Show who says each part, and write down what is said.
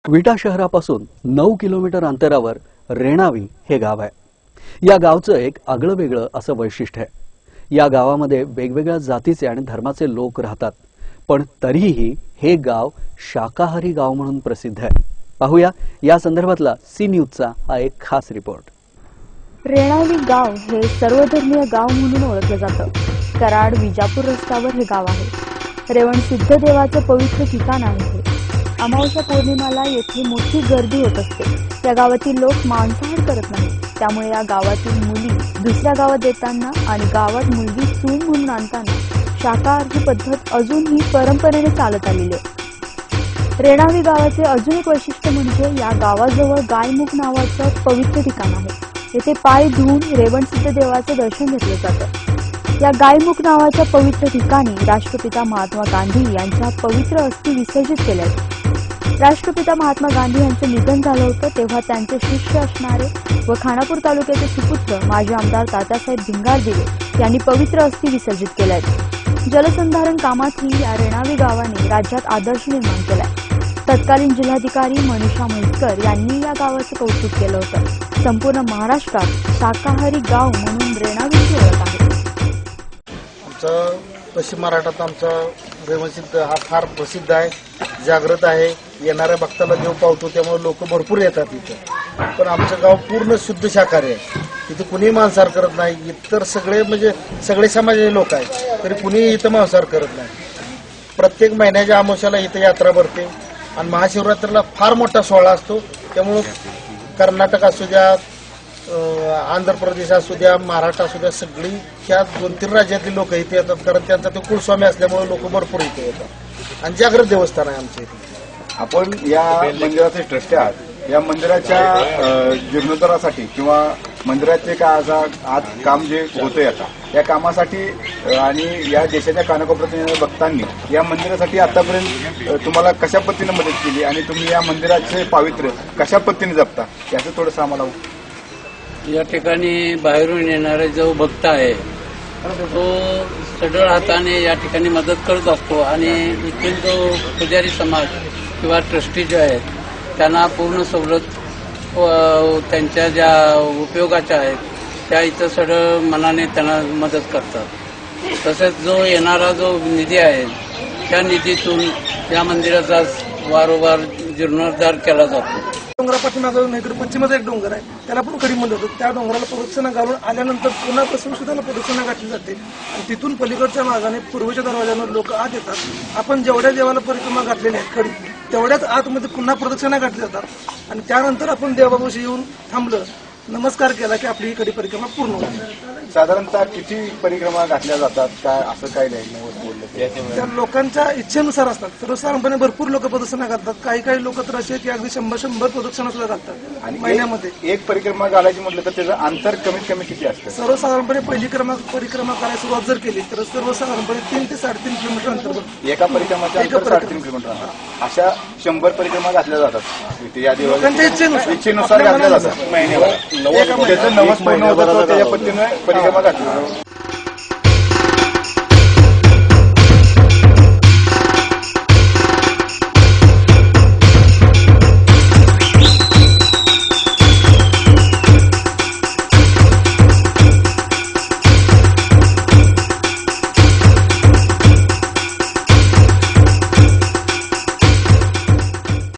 Speaker 1: विटा शहरापासून 9 किलोमीटर अंतरावर रेणावी हे गाव आहे। या गावचं एक आगळंवेगळं असं वैशिष्ट्य आहे। या गावामध्ये वेगवेगळ्या जातीचे आणि धर्माचे लोक राहतात, पण तरीही हे गाव शाकाहारी गाव म्हणून प्रसिद्ध आहे। पाहूया या संदर्भातला सी न्यूजचा हा एक खास रिपोर्ट।
Speaker 2: रेणावी गाव हे सर्वधर्मीय गाव म्हणून ओळखलं जातं। कराड विजापूर रस्त्यावर हे गाव आहे। रेवण सिद्ध देवाचं पवित्र ठिकाण आहे। अमावस्या पौर्णिमाला येथे मोठी गर्दी होत असते। या गावातील लोक मांसाहार करत नाहीत, त्यामुळे या गावातील मुली दुसऱ्या गावात देताना आणि गावात मुलगी सून म्हणून आणताना शाकाहारी पद्धत अजूनही परंपरेने चालत आलेली आहे। रेणावी गावाचे अजून एक वैशिष्ट्य म्हणजे या गावाजवळ गायमुख नावाचं पवित्र ठिकाण आहे। येथे पाय धुवून रेवणसिद्ध देवाचे दर्शन घेतले जातं। या गायमुख नावाच्या पवित्र ठिकाणी राष्ट्रपिता महात्मा गांधी यांच्या पवित्र अस्थी विसर्जित केल्या आहेत। राष्ट्रपिता महात्मा गांधी यांचे निधन झालं होतं तेव्हा त्यांचे शिष्य असणारे व खानापूर तालुक्याचे सुपुत्र माजी आमदार तात्यासाहेब भिंगारदिवे यांनी पवित्र अस्थी विसर्जित केल्या आहेत। जलसंधारण कामातही या रेणावी गावाने राज्यात आदर्श निर्माण केलाय। तत्कालीन जिल्हाधिकारी मनीषा म्हैसकर यांनी या गावाचं कौतुक केलं होतं। संपूर्ण महाराष्ट्रात शाकाहारी गाव म्हणून रेणावीची ओळख आहे।
Speaker 3: आमचा पश्चिम महाराष्ट्रात आमचा रेवणसिद्ध हा फार प्रसिद्ध आहे, जागृत आहे। येणाऱ्या भक्ताला देव पावतो, त्यामुळे लोक भरपूर येतात इथे। पण आमचं गाव पूर्ण शुद्ध शाकाहारी आहे। इथे कुणीही मांसाहार करत नाही। इतर सगळे म्हणजे सगळे समाजाचे लोक आहेत, तरी कुणीही इथं मांसाहार करत नाही। प्रत्येक महिन्याच्या अमावस्याला इथे यात्रा भरते आणि महाशिवरात्रीला फार मोठा सोहळा असतो। त्यामुळं कर्नाटक असू द्या, आंध्र प्रदेश असू द्या, महाराष्ट्र असू द्या, सगळी ह्या 2-3 राज्यातली लोक इथे येतात, कारण त्यांचा ते कुलस्वामी असल्यामुळे लोक भरपूर इथे येतात आणि जागृत देवस्थान आहे आमच्या इथे।
Speaker 4: आपण या मंदिराचे ट्रस्टी आहात। या मंदिराच्या जीर्णोद्धारासाठी किंवा मंदिराचे आज काम जे होतंय आता, या कामासाठी आणि या देशाच्या कानाकोपऱ्यातील भक्तांनी या मंदिरासाठी आतापर्यंत तुम्हाला कशा पद्धतीने मदत केली आणि तुम्ही या मंदिराचे पावित्र्य कशा पद्धतीने जपता, याचं थोडंसं आम्हाला।
Speaker 5: या ठिकाणी बाहेरून येणारा जो भक्त आहे तो सढळ हाताने या ठिकाणी मदत करत असतो आणि इथून जो पुजारी समाज किंवा ट्रस्टी जे आहेत त्यांना पूर्ण सवलत त्यांच्या ज्या उपयोगाच्या आहेत त्या इथं सढळ मनाने त्यांना मदत करतात। तसेच जो येणारा जो निधी आहे त्या निधीतून या मंदिराचा वारंवार जीर्णोद्धार केला जातो।
Speaker 6: डोंगरापाठीमागून इकडे पश्चिमेचा एक डोंगर आहे, त्याला पण खडी म्हणलं जातं। त्या डोंगराला प्रदक्षिणा घालून आल्यानंतर पुन्हा बसून सुद्धा प्रदक्षिणा घातली जाते आणि तिथून पलीकडच्या मार्गाने पूर्वेच्या दरवाजावर लोक आत येतात। आपण जेवढ्या देवाला परिक्रमा घातलेली आहे खडी, तेवढ्याच आतमध्ये पुन्हा प्रदक्षिणा घातली जातात आणि त्यानंतर आपण देवापाशी येऊन थांबलं, नमस्कार केला की आपली ही खडी परिक्रमा पूर्ण होते।
Speaker 4: साधारणतः किती परिक्रमा घातल्या जातात, काय असं काही नाही?
Speaker 6: त्या लोकांच्या इच्छेनुसार असतात। सर्वसाधारणपणे भरपूर लोक प्रदक्षिणा घालतात, काही लोक तर असे की अगदी 100 प्रदक्षिणा सुद्धा घालतात आणि महिन्यामध्ये।
Speaker 4: एक परिक्रमा घालायची म्हटलं तर त्याचं अंतर कमीत कमी किती असतं?
Speaker 6: सर्वसाधारणपणे पहिली परिक्रमा करायला सुरुवात जर केली तर सर्वसाधारणपणे 3 ते 3.5 किलोमीटर अंतर।
Speaker 4: एका परिक्रमाच्या अंतर 3.5 किलोमीटर। अशा 100 परिक्रमा घातल्या जातात या
Speaker 6: लोकांच्या
Speaker 4: इच्छेनुसार घातल्या जातात। महिन्यावर त्याचं नवस पूर्ण होतं, त्याच्या पद्धतीने परिक्रमा घातली।